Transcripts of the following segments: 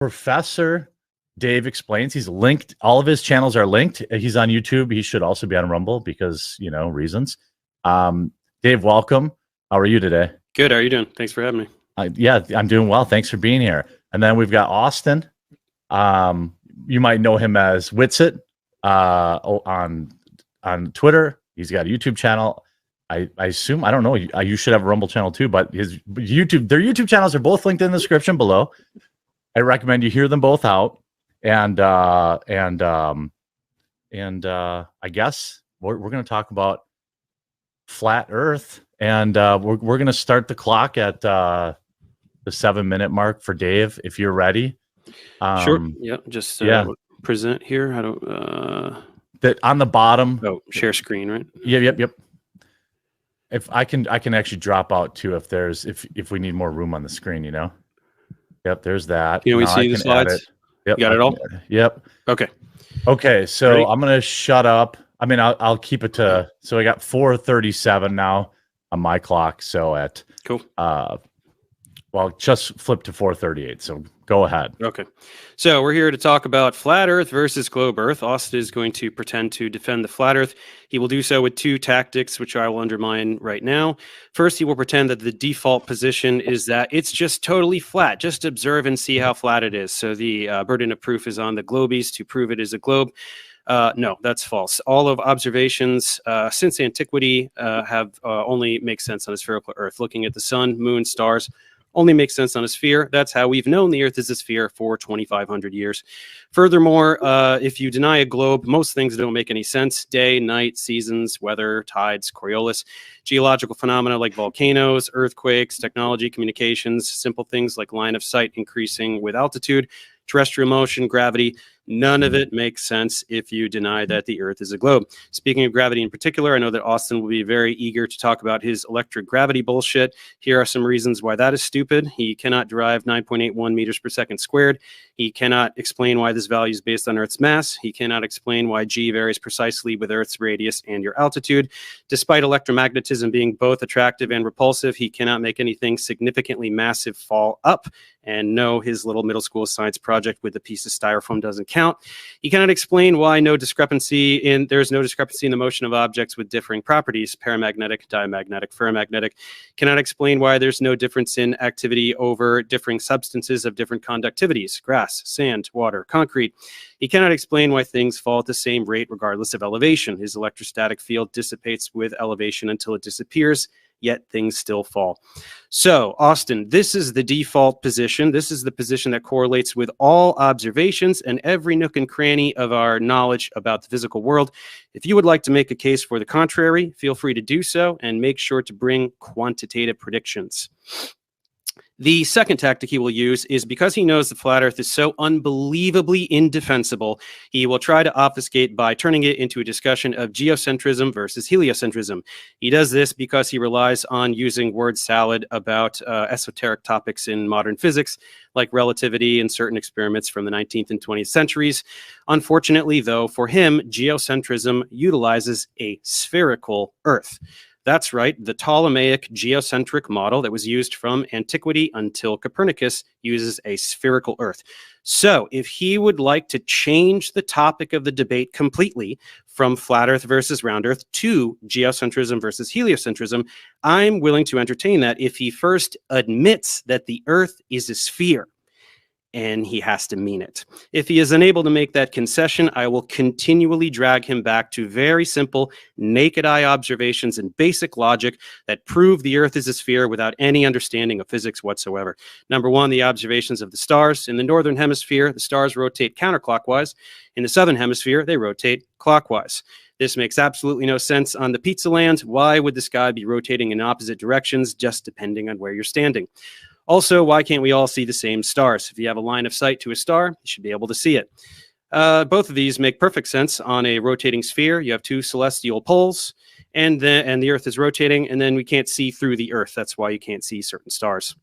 Professor Dave Explains. He's linked. All of his channels are linked. He's on YouTube. He should also be on Rumble because, reasons. Dave, welcome. How are you today? Good. How are you doing? Thanks for having me. Yeah, I'm doing well. Thanks for being here. And then we've got Austin. You might know him as Witsit on Twitter. He's got a YouTube channel. I assume, I don't know, you should have a Rumble channel too, but their YouTube channels are both linked in the description below. I recommend you hear them both out. And I guess we're going to talk about flat Earth, and we're going to start the clock at the 7-minute mark for Dave, if you're ready. Sure. Yeah. Just present here. How do that on the bottom? Oh, share screen, right? Yep. If I can actually drop out too if we need more room on the screen. Yep. There's that. Can we see the slides? Yep. You got it all? Yep. Okay. So ready? I'm gonna shut up. I mean, I'll keep it to. So I got 4:37 now on my clock. So at cool. Well, just flip to 4:38. So go ahead. Okay. So we're here to talk about flat Earth versus globe Earth. Austin is going to pretend to defend the flat Earth. He will do so with two tactics, which I will undermine right now. First, he will pretend that the default position is that it's just totally flat. Just observe and see how flat it is. So the burden of proof is on the globies to prove it is a globe. No, that's false. All of observations since antiquity have only make sense on a spherical Earth. Looking at the sun, moon, stars, only makes sense on a sphere. That's how we've known the Earth is a sphere for 2,500 years. Furthermore, if you deny a globe, most things don't make any sense. Day, night, seasons, weather, tides, Coriolis, geological phenomena like volcanoes, earthquakes, technology, communications, simple things like line of sight increasing with altitude, terrestrial motion, gravity. None of it makes sense if you deny that the Earth is a globe. Speaking of gravity in particular, I know that Austin will be very eager to talk about his electric gravity bullshit. Here are some reasons why that is stupid. He cannot derive 9.81 meters per second squared. He cannot explain why this value is based on Earth's mass. He cannot explain why G varies precisely with Earth's radius and your altitude. Despite electromagnetism being both attractive and repulsive, he cannot make anything significantly massive fall up. And no, his little middle school science project with a piece of styrofoam doesn't count. He cannot explain why there's no discrepancy in the motion of objects with differing properties, paramagnetic, diamagnetic, ferromagnetic. Cannot explain why there's no difference in activity over differing substances of different conductivities, grass, sand, water, concrete. He cannot explain why things fall at the same rate regardless of elevation. His electrostatic field dissipates with elevation until it disappears, yet things still fall. So, Austin, this is the default position. This is the position that correlates with all observations and every nook and cranny of our knowledge about the physical world. If you would like to make a case for the contrary, feel free to do so, and make sure to bring quantitative predictions. The second tactic he will use is because he knows the flat Earth is so unbelievably indefensible, he will try to obfuscate by turning it into a discussion of geocentrism versus heliocentrism. He does this because he relies on using word salad about esoteric topics in modern physics, like relativity and certain experiments from the 19th and 20th centuries. Unfortunately, though, for him, geocentrism utilizes a spherical Earth. That's right, the Ptolemaic geocentric model that was used from antiquity until Copernicus uses a spherical Earth. So if he would like to change the topic of the debate completely from flat Earth versus round Earth to geocentrism versus heliocentrism, I'm willing to entertain that if he first admits that the Earth is a sphere. And he has to mean it. If he is unable to make that concession, I will continually drag him back to very simple, naked eye observations and basic logic that prove the Earth is a sphere without any understanding of physics whatsoever. Number one, the observations of the stars. In the northern hemisphere, the stars rotate counterclockwise. In the southern hemisphere, they rotate clockwise. This makes absolutely no sense on the pizza land. Why would the sky be rotating in opposite directions just depending on where you're standing? Also, why can't we all see the same stars? If you have a line of sight to a star, you should be able to see it. Both of these make perfect sense on a rotating sphere. You have two celestial poles, and the Earth is rotating, and then we can't see through the Earth. That's why you can't see certain stars.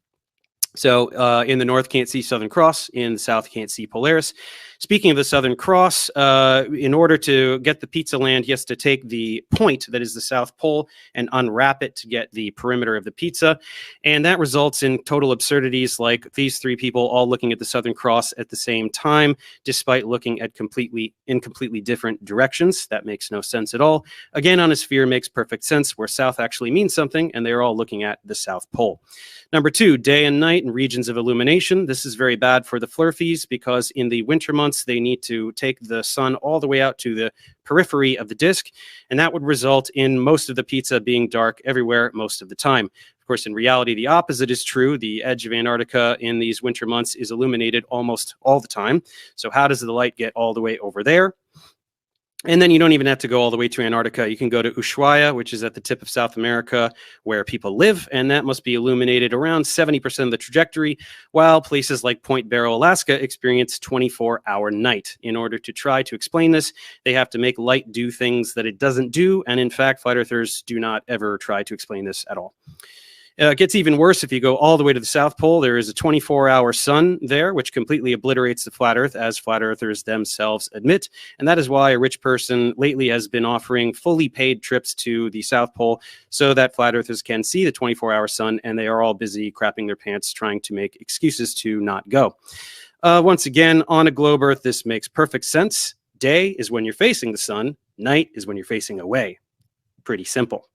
So in the north, can't see Southern Cross. In the south, can't see Polaris. Speaking of the Southern Cross, in order to get the pizza land, he has to take the point that is the South Pole and unwrap it to get the perimeter of the pizza. And that results in total absurdities like these three people all looking at the Southern Cross at the same time, despite looking at completely different directions. That makes no sense at all. Again, on a sphere makes perfect sense where south actually means something, and they're all looking at the South Pole. Number 2, day and night and regions of illumination. This is very bad for the Flurfies because in the winter months, they need to take the sun all the way out to the periphery of the disk, and that would result in most of the pizza being dark everywhere most of the time. Of course, in reality, the opposite is true. The edge of Antarctica in these winter months is illuminated almost all the time. So how does the light get all the way over there? And then you don't even have to go all the way to Antarctica. You can go to Ushuaia, which is at the tip of South America, where people live, and that must be illuminated around 70% of the trajectory, while places like Point Barrow, Alaska, experience 24-hour night. In order to try to explain this, they have to make light do things that it doesn't do, and in fact, flat earthers do not ever try to explain this at all. It gets even worse if you go all the way to the South Pole. There is a 24-hour sun there, which completely obliterates the flat Earth, as flat earthers themselves admit. And that is why a rich person lately has been offering fully paid trips to the South Pole so that flat earthers can see the 24-hour sun, and they are all busy crapping their pants trying to make excuses to not go. Once again, on a globe Earth, this makes perfect sense. Day is when you're facing the sun. Night is when you're facing away. Pretty simple.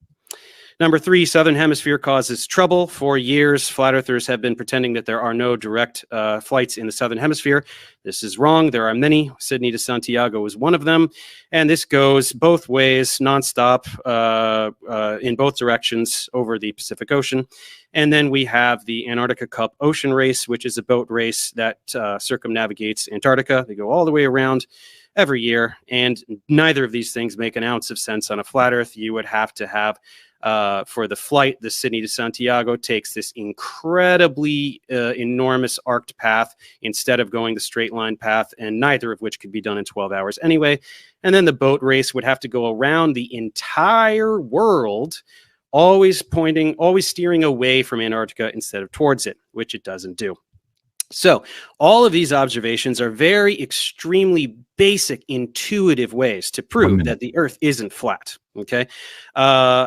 Number 3, Southern Hemisphere causes trouble. For years, flat earthers have been pretending that there are no direct flights in the Southern Hemisphere. This is wrong. There are many. Sydney to Santiago is one of them. And this goes both ways, nonstop, in both directions over the Pacific Ocean. And then we have the Antarctica Cup Ocean Race, which is a boat race that circumnavigates Antarctica. They go all the way around every year. And neither of these things make an ounce of sense on a flat Earth. You would have to have for the flight, the Sydney to Santiago takes this incredibly enormous arced path instead of going the straight line path, and neither of which could be done in 12 hours anyway. And then the boat race would have to go around the entire world, always steering away from Antarctica instead of towards it, which it doesn't do. So all of these observations are very extremely basic, intuitive ways to prove that the Earth isn't flat. Okay,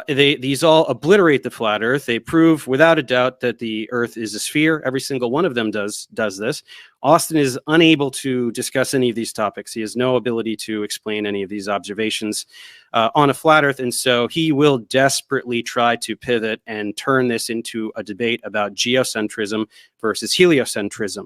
these all obliterate the flat Earth. They prove without a doubt that the Earth is a sphere. Every single one of them does this. Austin is unable to discuss any of these topics. He has no ability to explain any of these observations on a flat Earth, and so he will desperately try to pivot and turn this into a debate about geocentrism versus heliocentrism.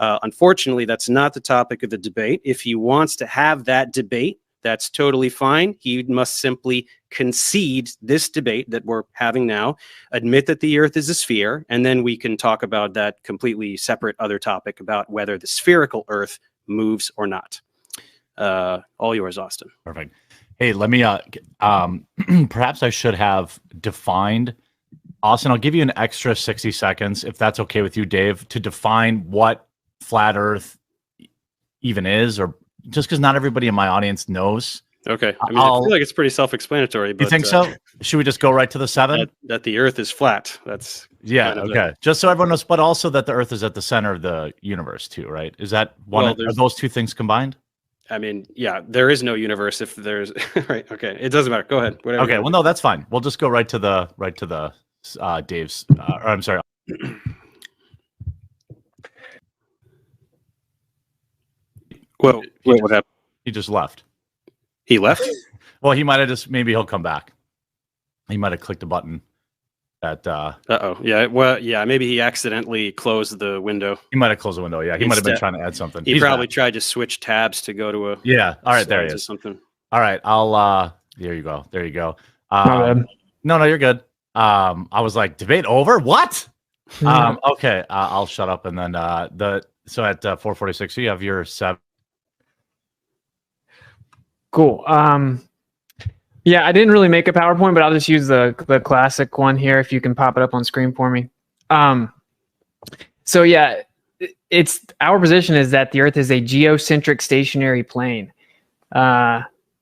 Unfortunately, that's not the topic of the debate. If he wants to have that debate, that's totally fine. He must simply concede this debate that we're having now, admit that the Earth is a sphere, and then we can talk about that completely separate other topic about whether the spherical Earth moves or not. All yours, Austin. Perfect. Hey, let me, perhaps I should have defined, Austin, I'll give you an extra 60 seconds, if that's okay with you, Dave, to define what flat Earth even is, or just because not everybody in my audience knows. Okay. I mean, I feel like it's pretty self-explanatory. But, you think so? Should we just go right to the 7? That the Earth is flat. That's okay. Just so everyone knows, but also that the Earth is at the center of the universe too, right? Is that one? Are those two things combined? I mean, yeah, there is no universe if there's right. Okay, it doesn't matter. Go ahead. Whatever. Okay. Well, no, that's fine. We'll just go right to the Dave's. Or I'm sorry. Well, wait, what happened? He just left. He left? Well, he might have maybe he'll come back. He might have clicked a button that Yeah, well, yeah, maybe he accidentally closed the window. He might have closed the window. Yeah, he might have been trying to add something. He probably tried to swch tabs to go to a all right, there he is. Something. All right, I'll there you go. No, you're good. I was like, debate over? What? Okay, I'll shut up, and then so at 4:46 you have your 7. Cool. Yeah, I didn't really make a PowerPoint, but I'll just use the classic one here if you can pop it up on screen for me. So yeah, it's our position is that the Earth is a geocentric stationary plane.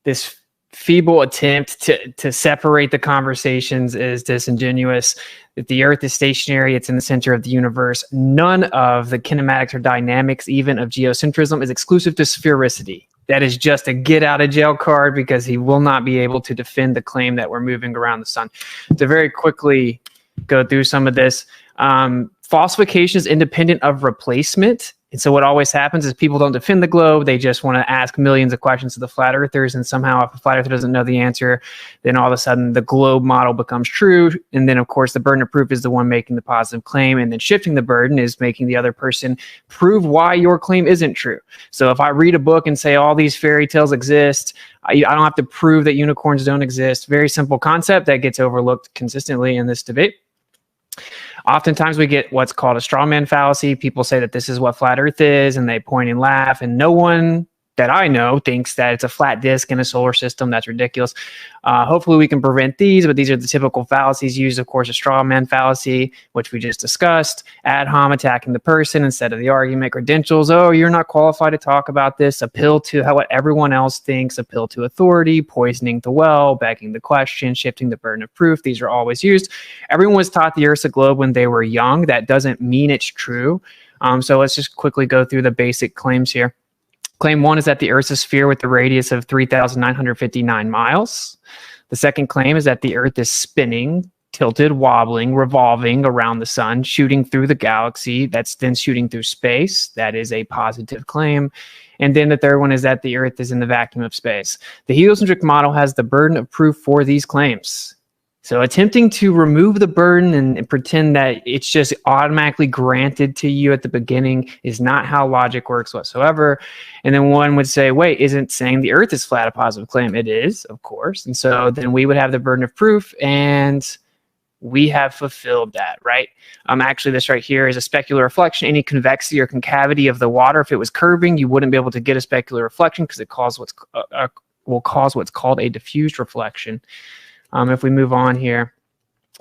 This feeble attempt to separate the conversations is disingenuous. If the Earth is stationary, it's in the center of the universe. None of the kinematics or dynamics, even of geocentrism, is exclusive to sphericity. That is just a get out of jail card, because he will not be able to defend the claim that we're moving around the sun. To very quickly go through some of this, falsification is independent of replacement. And so what always happens is people don't defend the globe. They just want to ask millions of questions to the flat earthers. And somehow if a flat earther doesn't know the answer, then all of a sudden the globe model becomes true. And then of course the burden of proof is the one making the positive claim. And then shifting the burden is making the other person prove why your claim isn't true. So if I read a book and say all these fairy tales exist, I don't have to prove that unicorns don't exist. Very simple concept that gets overlooked consistently in this debate. Oftentimes we get what's called a straw man fallacy. People say that this is what flat Earth is, and they point and laugh, and no one that I know thinks that it's a flat disk in a solar system. That's ridiculous. Hopefully we can prevent these, but these are the typical fallacies used. Of course, a straw man fallacy, which we just discussed, ad hom, attacking the person instead of the argument, credentials. Oh, you're not qualified to talk about this. Appeal to what everyone else thinks, appeal to authority, poisoning the well, begging the question, shifting the burden of proof. These are always used. Everyone was taught the Earth's a globe when they were young. That doesn't mean it's true. So let's just quickly go through the basic claims here. Claim 1 is that the Earth is a sphere with a radius of 3,959 miles. The second claim is that the Earth is spinning, tilted, wobbling, revolving around the sun, shooting through the galaxy. That's then shooting through space. That is a positive claim. And then the third one is that the Earth is in the vacuum of space. The heliocentric model has the burden of proof for these claims. So attempting to remove the burden and pretend that it's just automatically granted to you at the beginning is not how logic works whatsoever. And then one would say, wait, isn't saying the Earth is flat a positive claim? It is, of course. And so then we would have the burden of proof, and we have fulfilled that, right? Actually, this right here is a specular reflection. Any convexity or concavity of the water, if it was curving, you wouldn't be able to get a specular reflection because it will cause what's called a diffused reflection. If we move on here,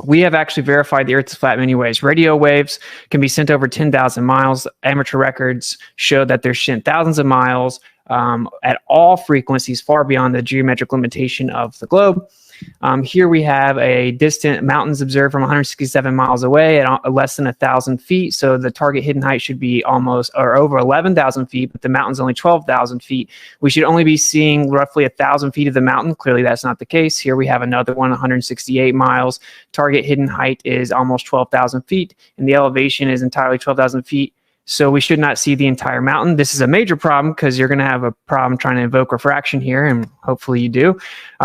we have actually verified the Earth is flat in many ways. Radio waves can be sent over 10,000 miles. Amateur records show that they're sent thousands of miles at all frequencies far beyond the geometric limitation of the globe. Here we have a distant mountains observed from 167 miles away at less than 1,000 feet. So the target hidden height should be almost or over 11,000 feet, but the mountain's only 12,000 feet. We should only be seeing roughly 1,000 feet of the mountain. Clearly that's not the case. Here we have another one, 168 miles. Target hidden height is almost 12,000 feet, and the elevation is entirely 12,000 feet. So we should not see the entire mountain. This is a major problem because you're going to have a problem trying to invoke refraction here, and hopefully you do.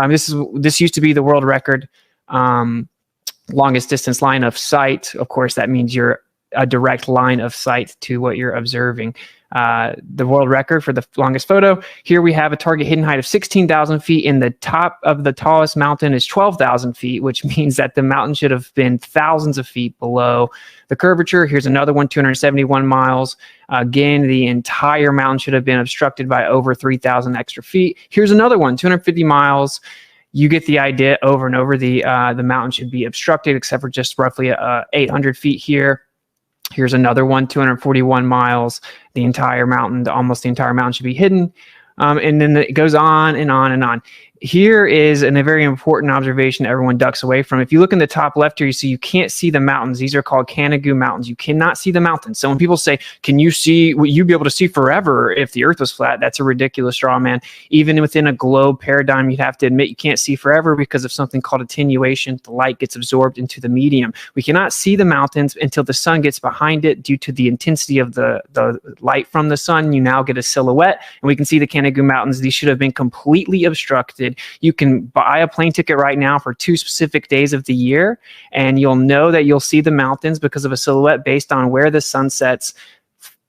This used to be the world record longest distance line of sight. Of course, that means you're a direct line of sight to what you're observing. The world record for the longest photo. Here we have a target hidden height of 16,000 feet, and the top of the tallest mountain is 12,000 feet, which means that the mountain should have been thousands of feet below the curvature. Here's another one, 271 miles. Again, the entire mountain should have been obstructed by over 3,000 extra feet. Here's another one, 250 miles. You get the idea. Over and over, the mountain should be obstructed, except for just roughly 800 feet here. Here's another one, 241 miles. The entire mountain, almost the entire mountain should be hidden. And then it goes on and on and on. Here is a very important observation that everyone ducks away from. If you look in the top left here, you see you can't see the mountains. These are called Canigou Mountains. You cannot see the mountains. So when people say, can you see what you'd be able to see forever if the Earth was flat? That's a ridiculous straw man. Even within a globe paradigm, you'd have to admit you can't see forever because of something called attenuation. The light gets absorbed into the medium. We cannot see the mountains until the sun gets behind it due to the intensity of the light from the sun. You now get a silhouette, and we can see the Canigou Mountains. These should have been completely obstructed. You can buy a plane ticket right now for 2 specific days of the year, and you'll know that you'll see the mountains because of a silhouette based on where the sun sets.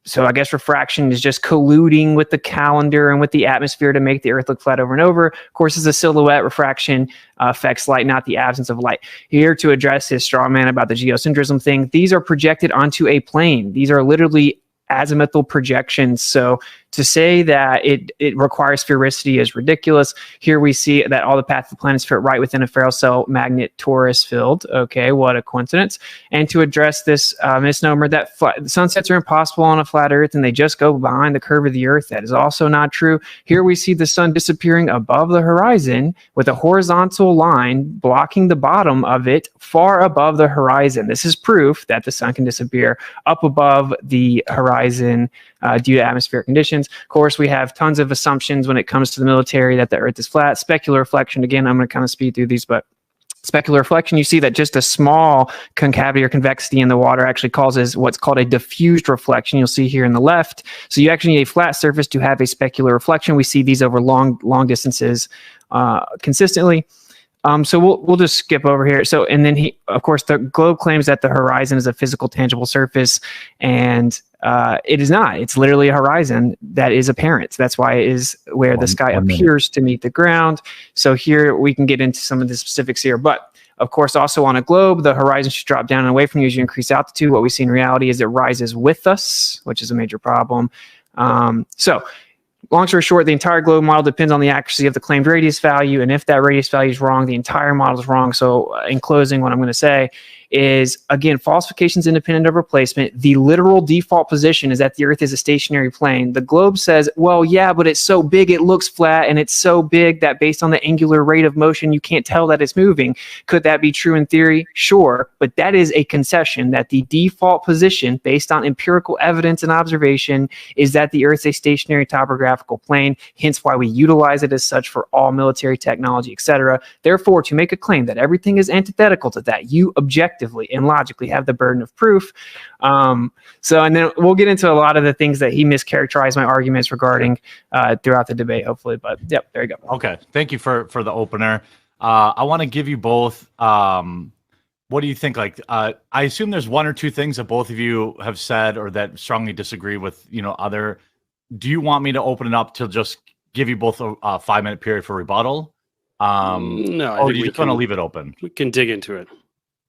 So I guess refraction is just colluding with the calendar and with the atmosphere to make the Earth look flat over and over. Of course, as a silhouette, refraction affects light, not the absence of light. Here to address his straw man about the geocentrism thing, these are projected onto a plane. These are literally azimuthal projections. So to say that it requires sphericity is ridiculous. Here we see that all the paths of the planets fit right within a ferrocell magnet torus field. Okay, what a coincidence. And to address this misnomer that sunsets are impossible on a flat Earth and they just go behind the curve of the Earth, that is also not true. Here we see the sun disappearing above the horizon with a horizontal line blocking the bottom of it far above the horizon. This is proof that the sun can disappear up above the horizon due to atmospheric conditions. Of course, we have tons of assumptions when it comes to the military that the Earth is flat. Specular reflection, again, I'm going to kind of speed through these, but specular reflection, you see that just a small concavity or convexity in the water actually causes what's called a diffused reflection. You'll see here in the left. So you actually need a flat surface to have a specular reflection. We see these over long distances consistently. So we'll just skip over here. So, and then of course, the globe claims that the horizon is a physical, tangible surface, and it is not. It's literally a horizon that is apparent. That's why it is where the sky appears to meet the ground. So here we can get into some of the specifics here, but of course, also on a globe, the horizon should drop down and away from you as you increase altitude. What we see in reality is it rises with us, which is a major problem. Long story short, the entire globe model depends on the accuracy of the claimed radius value. And if that radius value is wrong, the entire model is wrong. So in closing, what I'm going to say is, again, falsifications independent of replacement. The literal default position is that the Earth is a stationary plane. The globe says, well, yeah, but it's so big it looks flat, and it's so big that based on the angular rate of motion, you can't tell that it's moving. Could that be true in theory? Sure, but that is a concession that the default position based on empirical evidence and observation is that the Earth is a stationary topographical plane, hence why we utilize it as such for all military technology, etc. Therefore, to make a claim that everything is antithetical to that, you objectively and logically have the burden of proof. And then we'll get into a lot of the things that he mischaracterized my arguments regarding throughout the debate, hopefully. But yep, there you go. Okay, thank you for the opener. I want to give you both. What do you think? Like, I assume there's one or two things that both of you have said or that strongly disagree with. Other. Do you want me to open it up to just give you both a 5-minute period for rebuttal? No, or do you just want to leave it open? We can dig into it.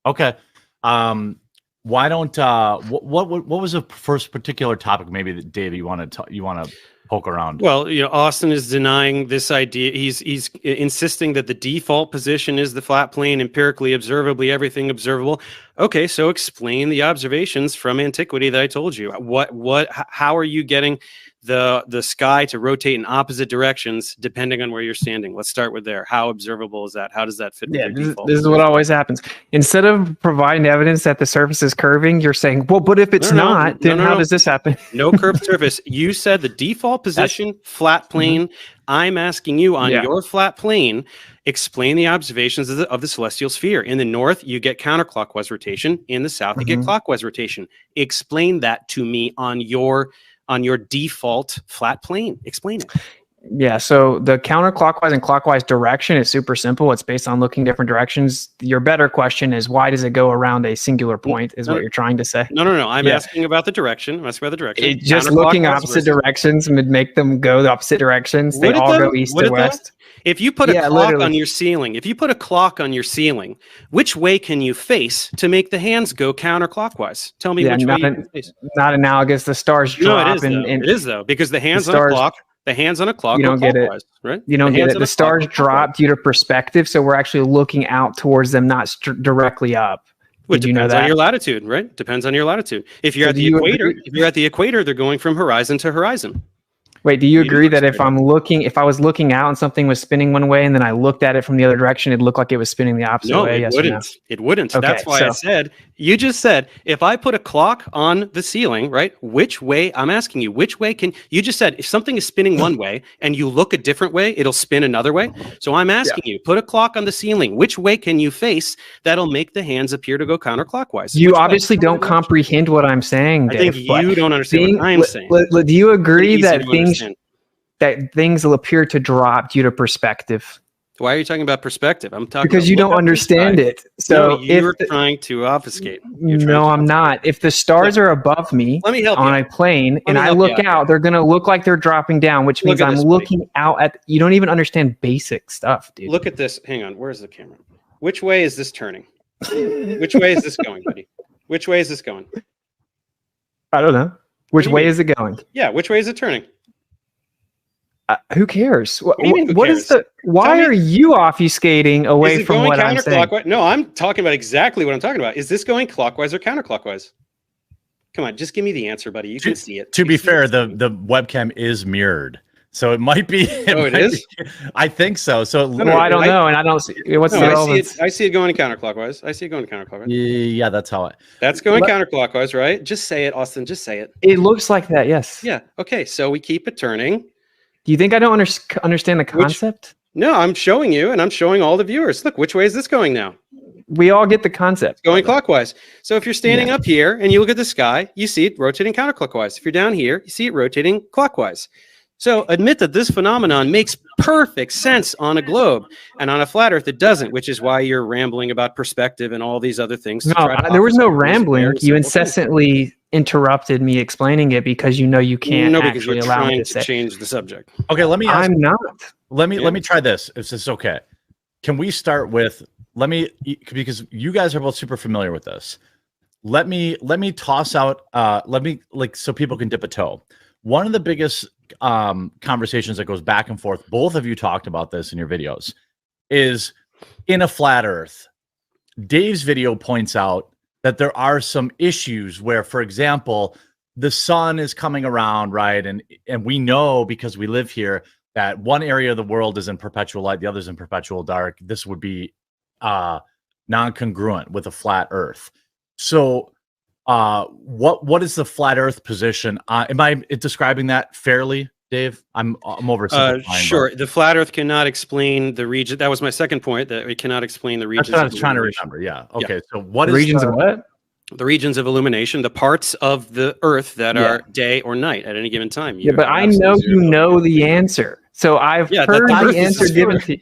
Okay. Why don't what was the first particular topic maybe that Dave you want to poke around? Well, Austin is denying this idea. He's insisting that the default position is the flat plane, empirically, observably, everything observable. Okay, so explain the observations from antiquity that I told you. How are you getting the sky to rotate in opposite directions depending on where you're standing? Let's start with there. How observable is that? How does that fit with your default? This is what always happens. Instead of providing evidence that the surface is curving, you're saying, well, but if it's not, then how does this happen? No curved surface. You said the default position, flat plane. I'm asking you on your flat plane, explain the observations of the celestial sphere. In the north, you get counterclockwise rotation. In the south, you get clockwise rotation. Explain that to me on your default flat plane. Explain it. Yeah, so the counterclockwise and clockwise direction is super simple. It's based on looking different directions. Your better question is, why does it go around a singular point, is what you're trying to say. No. I'm asking about the direction. I'm asking about the direction. Just looking opposite directions would make them go the opposite directions. They all go east to west. If you put a clock on your ceiling, which way can you face to make the hands go counterclockwise? Tell me which way you can face. Not analogous. The stars drop. It is though, because the hands on a clock. You don't get it, right? You don't get it. The stars drop due to perspective, so we're actually looking out towards them, not directly up. Well, it depends on your latitude, right? Depends on your latitude. If you're at the equator, they're going from horizon to horizon. Wait, do you agree that if I was looking out and something was spinning one way and then I looked at it from the other direction, it'd look like it was spinning the opposite way? No, it wouldn't. It wouldn't. Okay, that's why you just said, if I put a clock on the ceiling, right, which way, I'm asking you, which way you just said, if something is spinning one way and you look a different way, it'll spin another way. So I'm asking you, put a clock on the ceiling. Which way can you face that'll make the hands appear to go counterclockwise? You obviously don't comprehend what I'm saying, Dave. I think you don't understand what I'm saying. Do you agree that things will appear to drop due to perspective? Why are you talking about perspective? I'm talking because you don't understand it. So you're trying to obfuscate. No, I'm not. If the stars are above me on a plane and I look out, they're going to look like they're dropping down, which means I'm looking out at. You don't even understand basic stuff, dude. Look at this. Hang on. Where's the camera? Which way is this turning? Which way is this going, buddy? Which way is this going? I don't know. Which way is it going? Yeah. Which way is it turning? Who cares? do you mean, who What is cares? why are you obfuscating away Is it from going what I'm saying? counterclockwise? No, I'm talking about exactly what I'm talking about. Is this going clockwise or counterclockwise? Come on, just give me the answer, buddy. You can see it. To You be see fair, it. the webcam is mirrored, so it might be. It is? I think so. So Well, I don't know, and I don't see what's the No, relevance. I see it going counterclockwise. I see it going counterclockwise. yeah, that's how it. That's going counterclockwise, right? Just say it, Austin. Just say it. It looks like that, yes. Yeah. Okay. So we keep it turning. Do you think I don't understand the concept? No, I'm showing you, and I'm showing all the viewers. Look, which way is this going now? We all get the concept. Going clockwise. So if you're standing up here and you look at the sky, you see it rotating counterclockwise. If you're down here, you see it rotating clockwise. So admit that this phenomenon makes perfect sense on a globe, and on a flat Earth it doesn't, which is why you're rambling about perspective and all these other things. No, there was no rambling. You incessantly interrupted me explaining it because you know you can't because actually you're allow me trying to to say. change the subject. Okay, let me. Ask, I'm not. let me try this. If this is okay, can we start with? Because you guys are both super familiar with this. Let me toss out. So people can dip a toe. One of the biggest conversations that goes back and forth. Both of you talked about this in your videos. Is in a flat Earth. Dave's video points out that there are some issues where, for example, the sun is coming around, right? And we know because we live here that one area of the world is in perpetual light, the other is in perpetual dark. This would be non-congruent with a flat Earth. So what is the flat Earth position? Am I describing that fairly, Dave? I'm oversimplifying. Sure. The flat Earth cannot explain the region. That was my second point, that it cannot explain the regions. That's what I was trying to remember. Yeah. Okay. So what is regions of what? The regions of illumination, the parts of the Earth that are day or night at any given time. But I know you know the answer. So I've heard the answer given to you.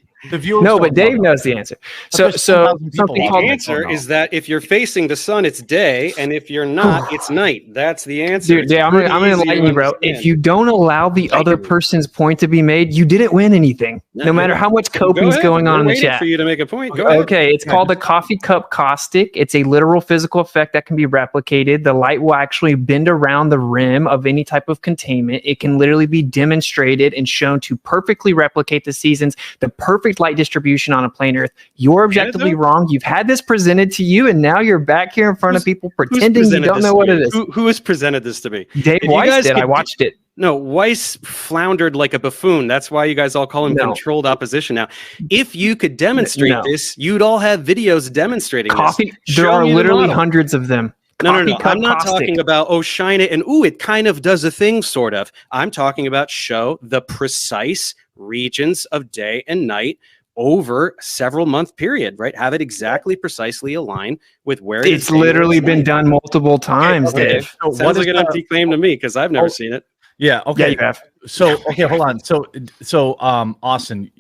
No, but Dave knows the answer. So something called the answer is that if you're facing the sun, it's day, and if you're not, it's night. That's the answer. Dude, I'm gonna enlighten you, bro. If you don't allow the other person's point to be made, you didn't win anything. No matter how much coping's going on in the chat. For you to make a point. Go ahead. Okay, it's called a coffee cup caustic. It's a literal physical effect that can be replicated. The light will actually bend around the rim of any type of containment. It can literally be demonstrated and shown to perfectly replicate the seasons, the perfect light distribution on a plane Earth. You're objectively wrong. You've had this presented to you, and now you're back here in front of people pretending you don't know what it is. Who has presented this to me? Dave Weiss did. I watched it. No, Weiss floundered like a buffoon. That's why you guys all call him controlled opposition now. If you could demonstrate this, you'd all have videos demonstrating this. There There are literally hundreds of them. No. I'm not talking about, shine it and, it kind of does a thing, sort of. I'm talking about show the precise regions of day and night over several month period, right? Have it exactly precisely align with where it's literally been done multiple times, Dave. So sounds like an empty claim to me because I've never seen it. Yeah. Okay. Yeah, you have. So okay, hold on. So Austin,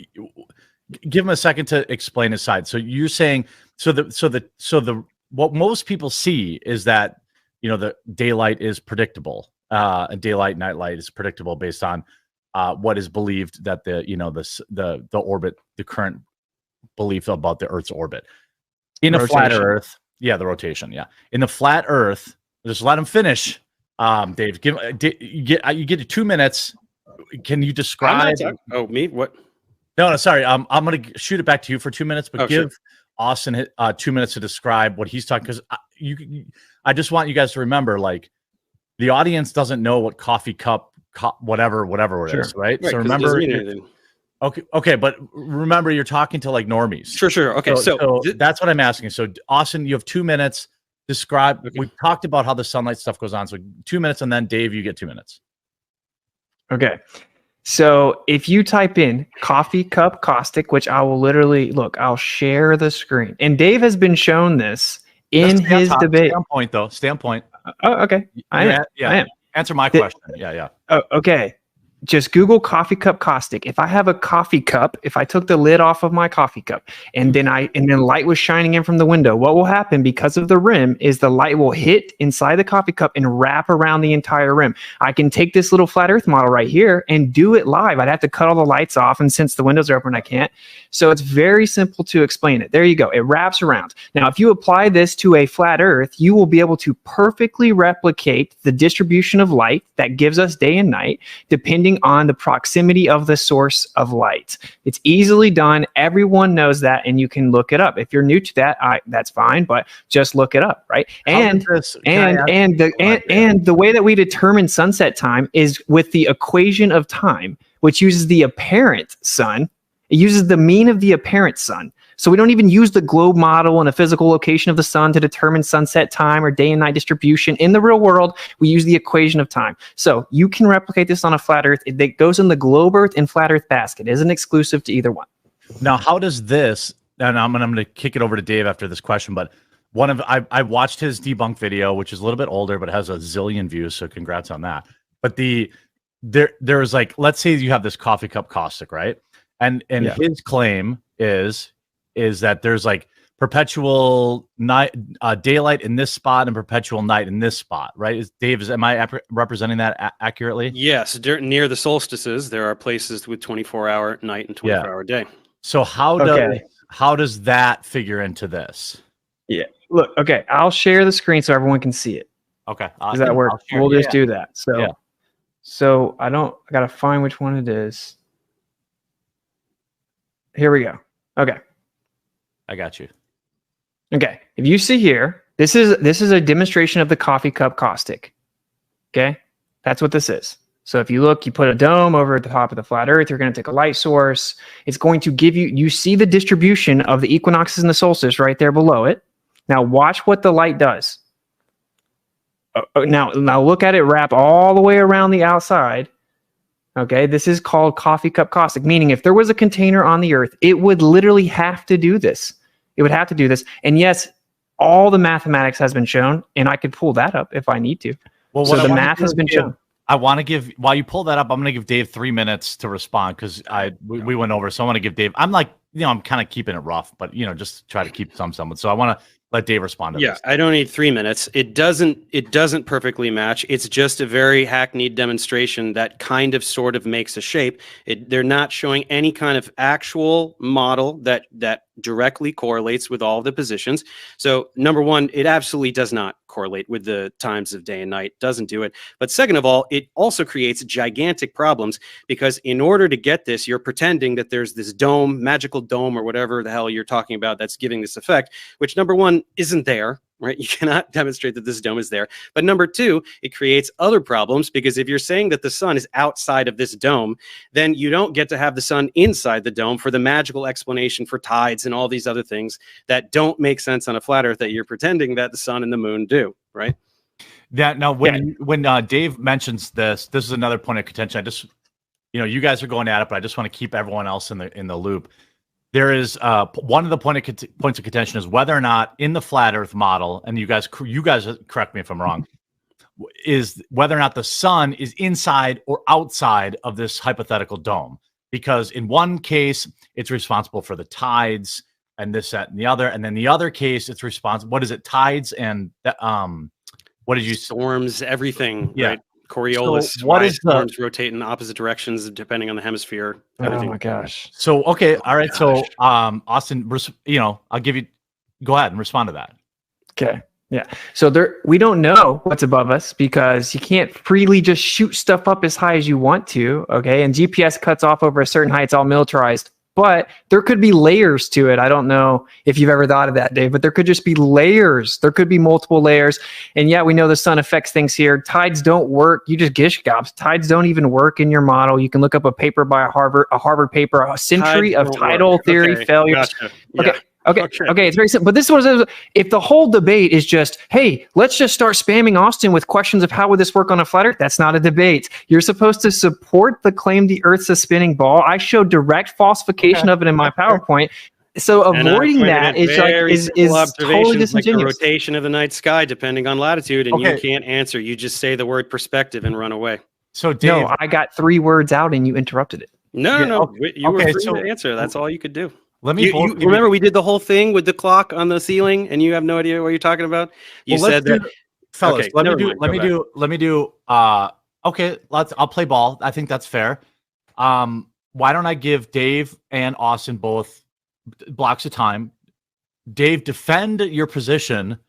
give him a second to explain his side. So you're saying the what most people see is that the daylight is predictable, and daylight nightlight is predictable based on what is believed that the orbit, the current belief about the Earth's orbit in a flat Earth. Yeah, the rotation. Yeah, in the flat Earth. Just let him finish. Dave, you get 2 minutes. Can you describe? Me? What? No, sorry. I'm going to shoot it back to you for 2 minutes, but give sure. Austin 2 minutes to describe what he's talking. Because I just want you guys to remember, like, the audience doesn't know what coffee cup, whatever it is, right? So remember. Okay, but remember, you're talking to like normies. Sure. Okay, so that's what I'm asking. So Austin, you have 2 minutes. Describe. Okay. We talked about how the sunlight stuff goes on. So 2 minutes, and then Dave, you get 2 minutes. Okay. So if you type in coffee cup caustic, which I will literally I'll share the screen. And Dave has been shown this in his debate. Stay on point, though. Stay on point. Oh, okay. I am. Answer my question. Yeah. Oh, okay. Just Google coffee cup caustic. If I have a coffee cup, if I took the lid off of my coffee cup and then light was shining in from the window, what will happen because of the rim is the light will hit inside the coffee cup and wrap around the entire rim. I can take this little flat Earth model right here and do it live. I'd have to cut all the lights off, and since the windows are open, I can't. So it's very simple to explain it. There you go. It wraps around. Now, if you apply this to a flat Earth, you will be able to perfectly replicate the distribution of light that gives us day and night, depending depending on the proximity of the source of light. It's easily done. Everyone knows that, and you can look it up. If you're new to that, that's fine, but just look it up, right? And the way that we determine sunset time is with the equation of time, which uses the apparent sun. It uses the mean of the apparent sun. So we don't even use the globe model and a physical location of the sun to determine sunset time or day and night distribution. In the real world, we use the equation of time. So you can replicate this on a flat Earth. It goes in the globe Earth and flat Earth basket. It isn't exclusive to either one. Now, how does this, and I'm going to kick it over to Dave after this question, but I watched his debunk video, which is a little bit older, but has a zillion views. So congrats on that. But there's like, let's say you have this coffee cup caustic, right? And his claim is that there's like perpetual night, daylight in this spot and perpetual night in this spot, right? Am I representing that accurately? Yes, near the solstices, there are places with 24-hour night and 24-hour day. So how does that figure into this? Yeah. Look, okay, I'll share the screen so everyone can see it. Okay. Does that work? We'll just do that. So I gotta find which one it is. Here we go. Okay. I got you. Okay. If you see here, this is a demonstration of the coffee cup caustic. Okay. That's what this is. So if you look, you put a dome over at the top of the flat Earth, you're going to take a light source. It's going to give you see the distribution of the equinoxes and the solstice right there below it. Now watch what the light does. Now look at it wrap all the way around the outside. Okay, this is called coffee cup caustic, meaning if there was a container on the Earth, it would literally have to do this. It would have to do this. And yes, all the mathematics has been shown, and I could pull that up if I need to. Well, so the math has been shown. I want to give, while you pull that up, I'm going to give Dave 3 minutes to respond because we went over. So I want to give Dave, I'm like, I'm kind of keeping it rough, but just try to keep some semblance. So I want to let Dave respond to this. I don't need 3 minutes. It doesn't perfectly match. It's just a very hackneyed demonstration that kind of sort of makes a shape. They're not showing any kind of actual model that directly correlates with all of the positions. So number one, it absolutely does not correlate with the times of day and night. Doesn't do it. But second of all, it also creates gigantic problems because in order to get this, you're pretending that there's this dome, magical dome or whatever the hell you're talking about that's giving this effect, which number one isn't there. Right? You cannot demonstrate that this dome is there. But number two, it creates other problems because if you're saying that the sun is outside of this dome, then you don't get to have the sun inside the dome for the magical explanation for tides and all these other things that don't make sense on a flat Earth that you're pretending that the sun and the moon do, right? Yeah. Now, when Dave mentions this is another point of contention. I just, you guys are going at it, but I just want to keep everyone else in the loop. There is one of the points of contention is whether or not in the flat Earth model, and you guys correct me if I'm wrong, is whether or not the sun is inside or outside of this hypothetical dome. Because in one case, it's responsible for the tides and this, that, and the other, and then the other case, it's responsible. What is it? Tides and what did you? Storms, everything. Yeah. Right? Coriolis. So what is storms rotate in opposite directions depending on the hemisphere? Everything. Oh my gosh. So okay, all right. So Austin, I'll give you. Go ahead and respond to that. Okay. Yeah. So we don't know what's above us because you can't freely just shoot stuff up as high as you want to. Okay. And GPS cuts off over a certain height. It's all militarized. But there could be layers to it. I don't know if you've ever thought of that, Dave, but there could just be layers. There could be multiple layers. And yeah, we know the sun affects things here. Tides don't work. You just gish gobs. Tides don't even work in your model. You can look up a paper by a Harvard paper, a century of tidal theory failures. Gotcha. Okay. Yeah. Okay, it's very simple. But this was if the whole debate is just, hey, let's just start spamming Austin with questions of how would this work on a flat Earth. That's not a debate. You're supposed to support the claim the Earth's a spinning ball. I showed direct falsification of it in my PowerPoint. So avoiding that is totally disingenuous. Like the rotation of the night sky, depending on latitude, and you can't answer. You just say the word perspective and run away. So Dave, no, I got 3 words out and you interrupted it. No, you were free to answer. That's all you could do. Let me. You remember we did the whole thing with the clock on the ceiling, and you have no idea what you're talking about. You said that, fellas. Let me do. Okay, I'll play ball. I think that's fair. Why don't I give Dave and Austin both blocks of time? Dave, defend your position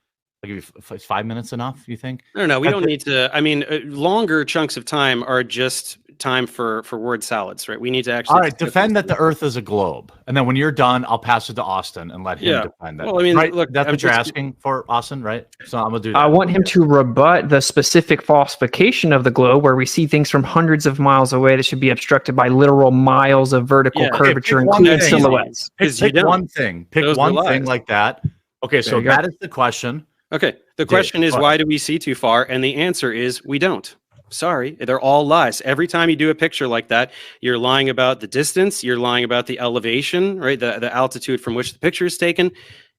Like, is 5 minutes enough? You think? I don't know. We That's don't it. need to. I mean, longer chunks of time are just time for word salads, right? We need to actually. All right, defend that the Earth is a globe, and then when you're done, I'll pass it to Austin and let him Yeah. defend that. Well, I mean, right? look, That's I'm what you're just- asking for, Austin, right? So I'm gonna do that. I want him to rebut the specific falsification of the globe where we see things from hundreds of miles away that should be obstructed by literal miles of vertical Yeah, okay, curvature, pick one including thing. silhouettes. Pick, 'Cause you pick don't. one thing. Pick Those one were thing lies. like that. Okay, so you go. that is the question. Okay. The question is, go why do we see too far? And the answer is, we don't. Sorry, they're all lies. Every time you do a picture like that, you're lying about the distance, you're lying about the elevation, right? The altitude from which the picture is taken.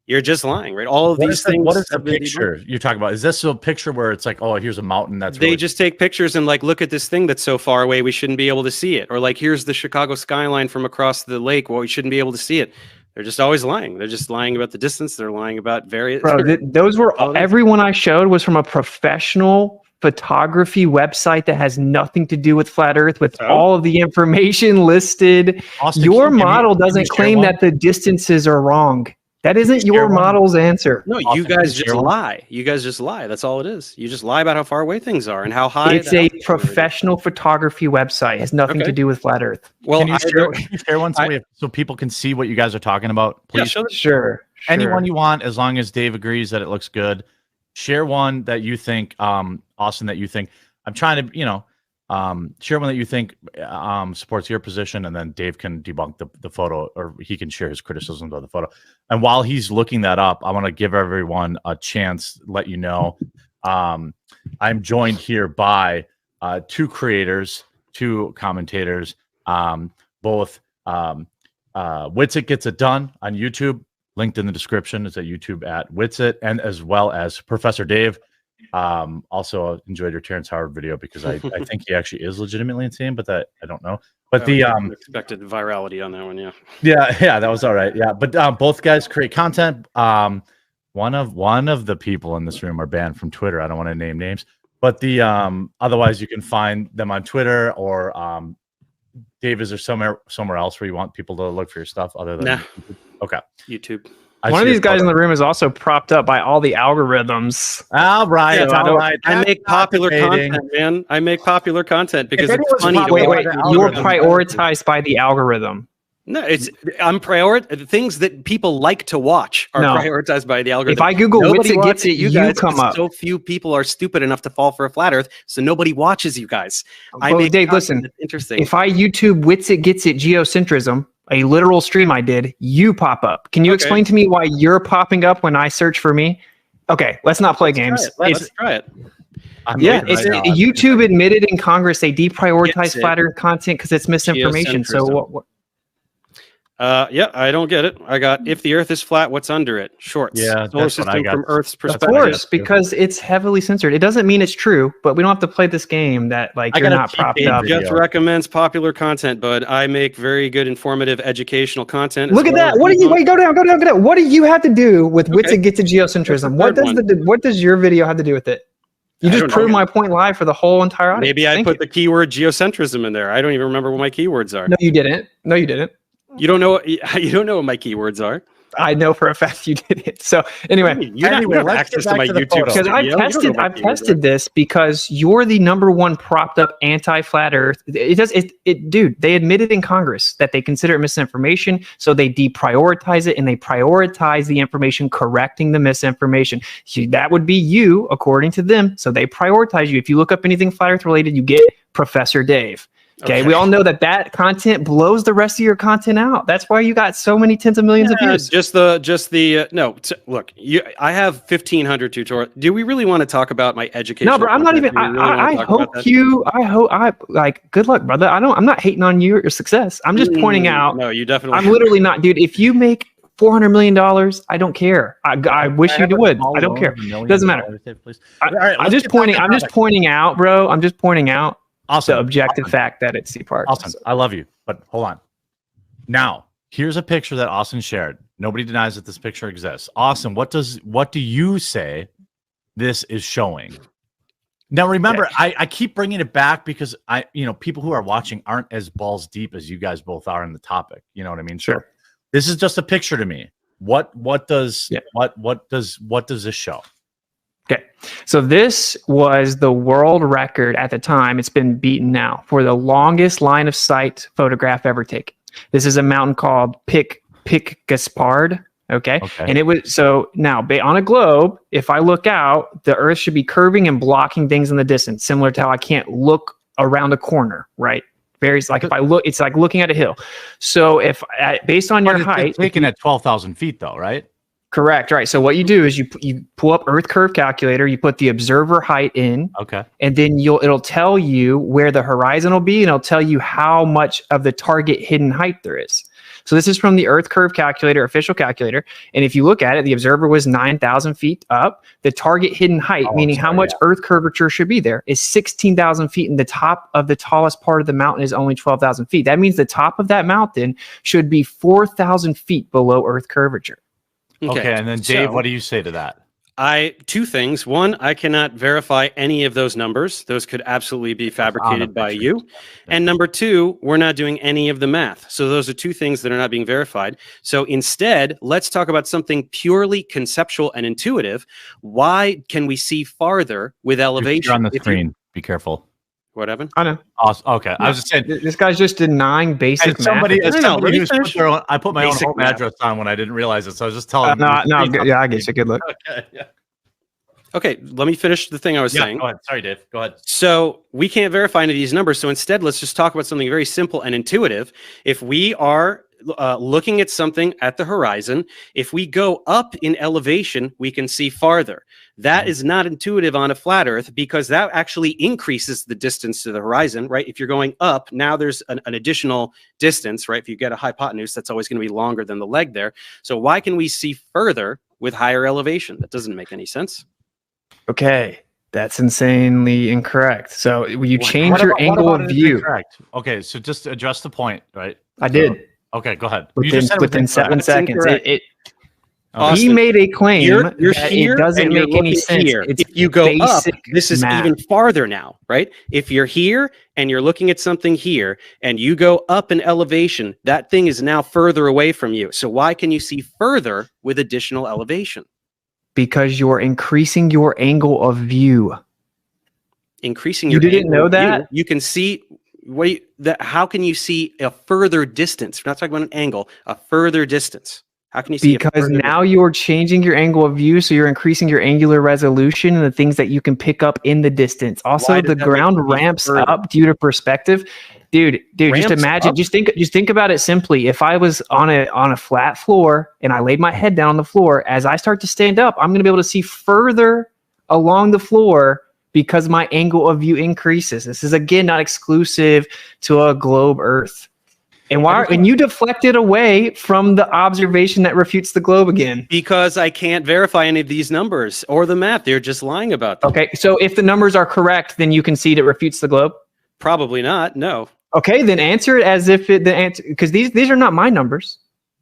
You're just lying, right? All of What these is the, things. what is the have been debunked. picture you're talking about? Is this a picture where it's like, oh, here's a mountain that's They really just take pictures and like, look at this thing that's so far away, we shouldn't be able to see it. Or like, here's the Chicago skyline from across the lake, well, we shouldn't be able to see it. They're just always lying. They're just lying about the distance. They're lying about various. Bro, those were Oh, everyone I showed was from a professional photography website that has nothing to do with flat Earth, with Oh. all of the information listed. Austin, Your can you give me- model can you doesn't share claim one? that the distances are wrong. That isn't share your one? model's answer. No, Austin, you can guys you just share one? lie. You guys just lie. That's all it is. You just lie about how far away things are and how high. It's the a altitude is. professional photography website. It has nothing Okay. to do with flat Earth. Well, Can you share, don't- can you share one so people can see what you guys are talking about? yeah, Please. show the- Sure. Anyone you want, as long as Dave agrees that it looks good. Share one that you think, Austin, that you think. I'm trying to, share one that you think supports your position, and then Dave can debunk the photo, or he can share his criticisms of the photo. And while he's looking that up, I want to give everyone a chance, let you know. I'm joined here by two creators, two commentators, both Witsit Gets It Done on YouTube, linked in the description. It's at YouTube at Witsit, and as well as Professor Dave. Also enjoyed your Terrence Howard video because I think he actually is legitimately insane, but that I don't know. But the expected virality on that one, yeah. yeah, that was all right. Yeah, but both guys create content. One of the people in this room are banned from Twitter. I don't want to name names, but the otherwise you can find them on Twitter, or Dave, is there somewhere else where you want people to look for your stuff other than Nah. Okay, YouTube. One of these guys in the room is also propped up by all the algorithms. All right, Yeah, all right. I make That's not popular debating. content, man. I make popular content because If it's anyone's funny. not- To Wait, watch. wait. the You're algorithm. prioritized by the algorithm. No, I'm the things that people like to watch are No. prioritized by the algorithm. If I Google Nobody Witsit Gets watches It, you guys come 'cause up. So few people are stupid enough to fall for a flat Earth, so nobody watches you guys. I Well, make Dave, content listen. that's interesting. If I YouTube Witsit Gets It geocentrism, a literal stream I did, you pop up. Can you Okay. explain to me why you're popping up when I search for me? Okay, let's not play games. Let's try it. I'm Yeah, waiting it's right now. YouTube admitted in Congress they deprioritize Gets it. flat Earth content because it's misinformation. So Geocentrism. what? Yeah, I don't get it. I got if the Earth is flat, what's under it? Shorts. Yeah, Solar that's what I system got. from Earth's Of perspective. what I course, guess, too. because it's heavily censored. It doesn't mean it's true, but we don't have to play this game that like I you're got a not propped T-Pain up. video. Just recommends popular content, bud. I make very good, informative, educational content. as Look at well that. as What do you debunk- wait? Go down. Go down. Go down. What do you have to do with Okay. Witsit Gets to geocentrism? What What's does the what does your video have to do with it? You I just don't know. proved my point live for the whole entire audience. Maybe I Thank put you. the keyword geocentrism in there. I don't even remember what my keywords are. No, you didn't. No, you didn't. You don't know. You don't know what my keywords are. I know for a fact you did it. So anyway, You don't have let's access get to back my to the YouTube photo. because I've studio. You don't know tested, what my I've keywords tested are. this because you're the number one propped up anti-flat Earth. Dude. They admitted in Congress that they consider it misinformation, so they deprioritize it and they prioritize the information correcting the misinformation. That would be you, according to them. So they prioritize you. If you look up anything flat Earth related, you get Professor Dave. Okay, we all know that content blows the rest of your content out. That's why you got so many tens of millions of views. Look, I have 1,500 tutorials. Do we really want to talk about my education? No, bro, I'm not even. I hope you. Good luck, brother. I'm not hating on you or your success. I'm just pointing out. No, you definitely. I'm literally not, dude. If you make $400 million, I don't care. I wish you would. I don't care. Doesn't matter. I'm just pointing out, bro. I'm just pointing out the objective fact that it's C-part. Austin, I love you, but hold on. Now, here's a picture that Austin shared. Nobody denies that this picture exists. Austin, what do you say this is showing? Now, remember, I keep bringing it back because people who are watching aren't as balls deep as you guys both are in the topic. You know what I mean? Sure. So this is just a picture to me. What does this show? Okay. So this was the world record at the time. It's been beaten now for the longest line of sight photograph ever taken. This is a mountain called Pic Gaspard. Okay. And it was, so now on a globe, if I look out, the Earth should be curving and blocking things in the distance, similar to how I can't look around a corner, right? Very, like if I look, it's like looking at a hill. So if based on your height, taken at 12,000 feet though, right? Correct. Right. So what you do is you pull up Earth Curve Calculator, you put the observer height in, and then it'll tell you where the horizon will be, and it'll tell you how much of the target hidden height there is. So this is from the Earth Curve Calculator, official calculator. And if you look at it, the observer was 9,000 feet up. The target hidden height, meaning how much Earth curvature should be there, is 16,000 feet, and the top of the tallest part of the mountain is only 12,000 feet. That means the top of that mountain should be 4,000 feet below Earth curvature. Okay, and then Dave, what do you say to that? Two things. One, I cannot verify any of those numbers. Those could absolutely be fabricated by you. And number two, we're not doing any of the math. So those are two things that are not being verified. So instead, let's talk about something purely conceptual and intuitive. Why can we see farther with elevation? You're on the screen. Be careful. What happened? I know. Awesome. Okay. I was just saying, this guy's just denying basic math. I put my own home address on when I didn't realize it, so I was just telling. Yeah, I guess you could look. Okay. Yeah. Okay, let me finish the thing I was saying. Go ahead. Sorry, Dave. Go ahead. So we can't verify any of these numbers. So instead, let's just talk about something very simple and intuitive. If we are looking at something at the horizon, if we go up in elevation, we can see farther. That is not intuitive on a flat Earth because that actually increases the distance to the horizon, right? If you're going up, now there's an additional distance, right? If you get a hypotenuse, that's always going to be longer than the leg there. So why can we see further with higher elevation? That doesn't make any sense. Okay, that's insanely incorrect. So you change your angle of view. Correct. Okay, so just to address the point, right? I did. Okay, go ahead. Within 7 seconds. He made a claim you're that here it doesn't make any sense. If you go up, this is even farther now, right? If you're here and you're looking at something here and you go up in elevation, that thing is now further away from you. So why can you see further with additional elevation? Because you're increasing your angle of view. Increasing your didn't know that? You can see how can you see a further distance? We're not talking about an angle, a further distance. How can you see? Because now you're changing your angle of view, so you're increasing your angular resolution and the things that you can pick up in the distance. Also, the ground ramps up due to perspective. Dude, just imagine, just think about it simply. If I was on a flat floor and I laid my head down on the floor, as I start to stand up, I'm going to be able to see further along the floor because my angle of view increases. This is again not exclusive to a globe Earth. And you deflected away from the observation that refutes the globe again. Because I can't verify any of these numbers or the math. They're just lying about them. Okay, so if the numbers are correct, then you concede it refutes the globe? Probably not, no. Okay, then answer it as if because these are not my numbers.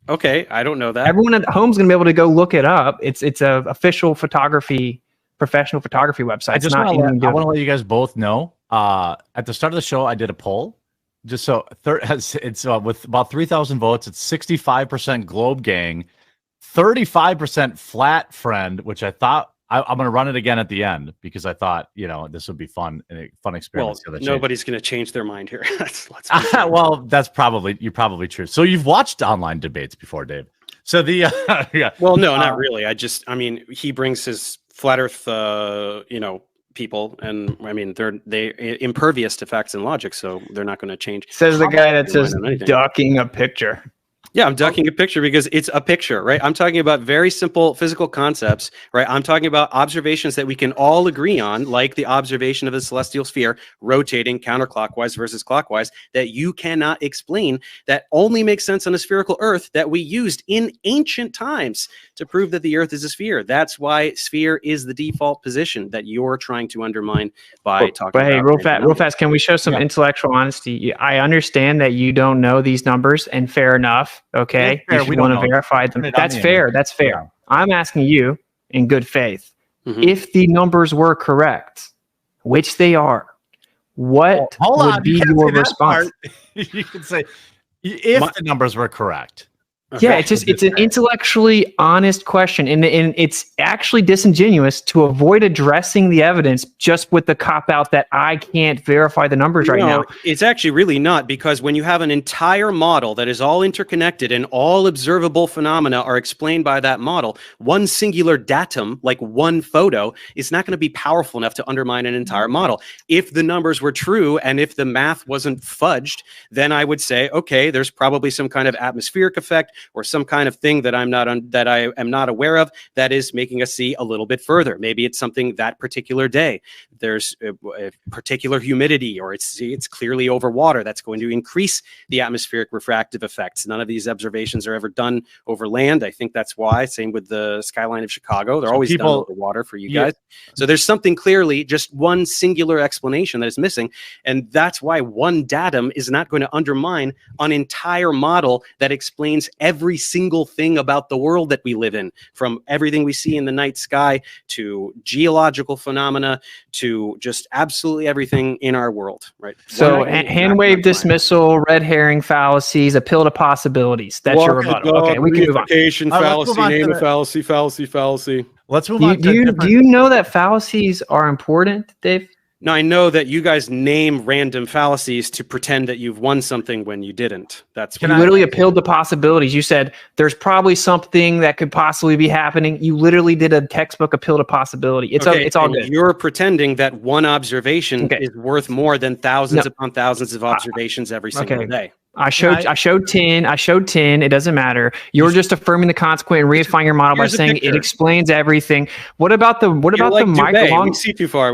Okay, I don't know that. Everyone at home's going to be able to go look it up. It's a official professional photography website. I want to let you guys both know. At the start of the show, I did a poll. Just so it's with about 3,000 votes, it's 65% Globe Gang, 35% Flat Friend, which I thought I'm going to run it again at the end because I thought this would be fun and a fun experience. Well, nobody's going to change their mind here. Well, that's probably true. So you've watched online debates before, Dave. So yeah. Well, no, not really. He brings his flat Earth, people, and they're impervious to facts and logic, so they're not going to change. Says the guy that's just ducking a picture. Yeah, I'm ducking a picture because it's a picture, right? I'm talking about very simple physical concepts, right? I'm talking about observations that we can all agree on, like the observation of the celestial sphere rotating counterclockwise versus clockwise, that you cannot explain, that only makes sense on a spherical Earth, that we used in ancient times to prove that the Earth is a sphere. That's why sphere is the default position that you're trying to undermine by talking about. Hey, real fast, can we show some intellectual honesty? I understand that you don't know these numbers, and fair enough. Okay, if you want to verify them, that's fair. That's fair. Yeah. I'm asking you in good faith, if the numbers were correct, which they are, what would be your response? You can say if the numbers were correct. Yeah, it's an intellectually honest question, and it's actually disingenuous to avoid addressing the evidence just with the cop out that I can't verify the numbers right now. It's actually really not, because when you have an entire model that is all interconnected and all observable phenomena are explained by that model, one singular datum, like one photo, is not going to be powerful enough to undermine an entire model. If the numbers were true and if the math wasn't fudged, then I would say, okay, there's probably some kind of atmospheric effect or some kind of thing that I am not aware of that is making us see a little bit further. Maybe it's something that particular day. There's a particular humidity, or it's clearly over water that's going to increase the atmospheric refractive effects. None of these observations are ever done over land. I think that's why. Same with the skyline of Chicago. They're always done over water for you guys. So there's something clearly, just one singular explanation that is missing. And that's why one datum is not going to undermine an entire model that explains every single thing about the world that we live in, from everything we see in the night sky to geological phenomena to just absolutely everything in our world, right? So hand wave dismissal, red herring fallacies, appeal to possibilities. That's your rebuttal. Okay, we can move on. Fallacy, name a fallacy, fallacy. Let's move on. Do you know that fallacies are important, Dave? Now, I know that you guys name random fallacies to pretend that you've won something when you didn't. That's you literally appealed to possibilities. You said there's probably something that could possibly be happening. You literally did a textbook appeal to possibility. It's all good. You're pretending that one observation is worth more than thousands upon thousands of observations every single day. I showed 10. It doesn't matter. You're just affirming the consequent and reifying your model by saying it explains everything. What about the micro? We see too far.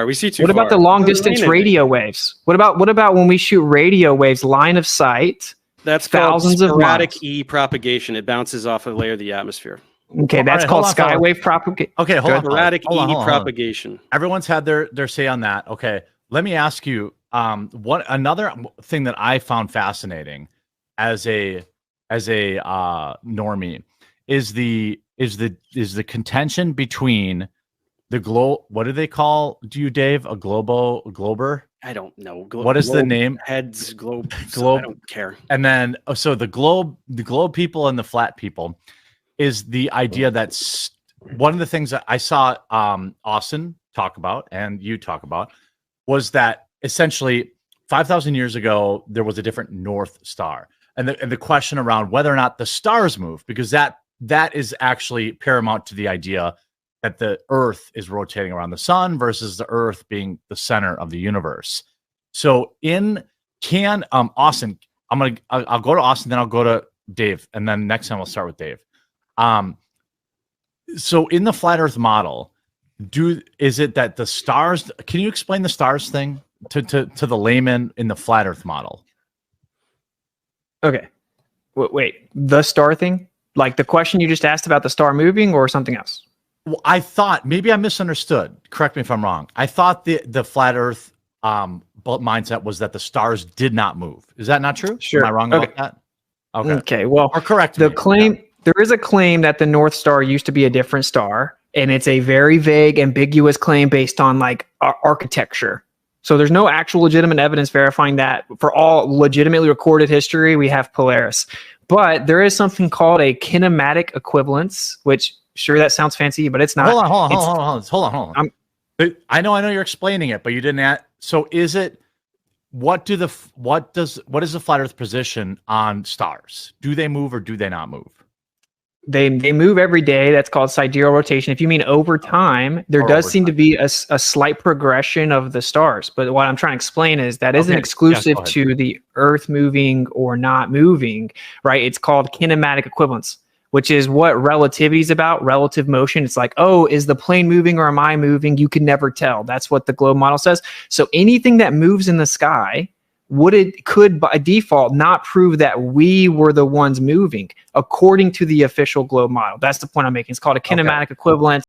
What about the long distance radio waves? What about when we shoot radio waves line of sight? That's thousands of sporadic E propagation. It bounces off a layer of the atmosphere. Okay, that's called skywave propagation. Okay, hold on. Sporadic E propagation. Everyone's had their say on that. Okay, let me ask you. What another thing that I found fascinating as a normie is the contention between the what do they call you, Dave? A glober? I don't know. What is the name? Heads, globe. I don't care. And then so the globe people and the flat people is the idea that's one of the things that I saw Austin talk about and you talk about was that essentially 5,000 years ago, there was a different North Star. And the question around whether or not the stars move, because that is actually paramount to the idea that the Earth is rotating around the sun versus the Earth being the center of the universe. So Austin, I'll go to Austin, then I'll go to Dave, and then next time we'll start with Dave. So in the flat Earth model, is it that the stars, can you explain the stars thing to the layman in the flat Earth model? Okay. Wait, the star thing? Like the question you just asked about the star moving or something else? Well, I thought, maybe I misunderstood. Correct me if I'm wrong. I thought the flat Earth mindset was that the stars did not move. Is that not true? Sure. Am I wrong about that? Okay. Well, or correct the me. claim. Yeah. There is a claim that the North Star used to be a different star, and it's a very vague, ambiguous claim based on like architecture. So there's no actual legitimate evidence verifying that. For all legitimately recorded history, we have Polaris. But there is something called a kinematic equivalence, which sure that sounds fancy, but it's not. Hold on. I know you're explaining it, but you didn't add. So is it what is the flat Earth position on stars? Do they move or do they not move? They move every day. That's called sidereal rotation. If you mean over time, there does seem to be a slight progression of the stars. But what I'm trying to explain is that isn't exclusive to the Earth moving or not moving, right? It's called kinematic equivalence, which is what relativity is about, relative motion. It's like, oh, is the plane moving or am I moving? You can never tell. That's what the globe model says. So anything that moves in the sky could by default not prove that we were the ones moving according to the official globe model. That's the point I'm making. It's called a kinematic equivalence.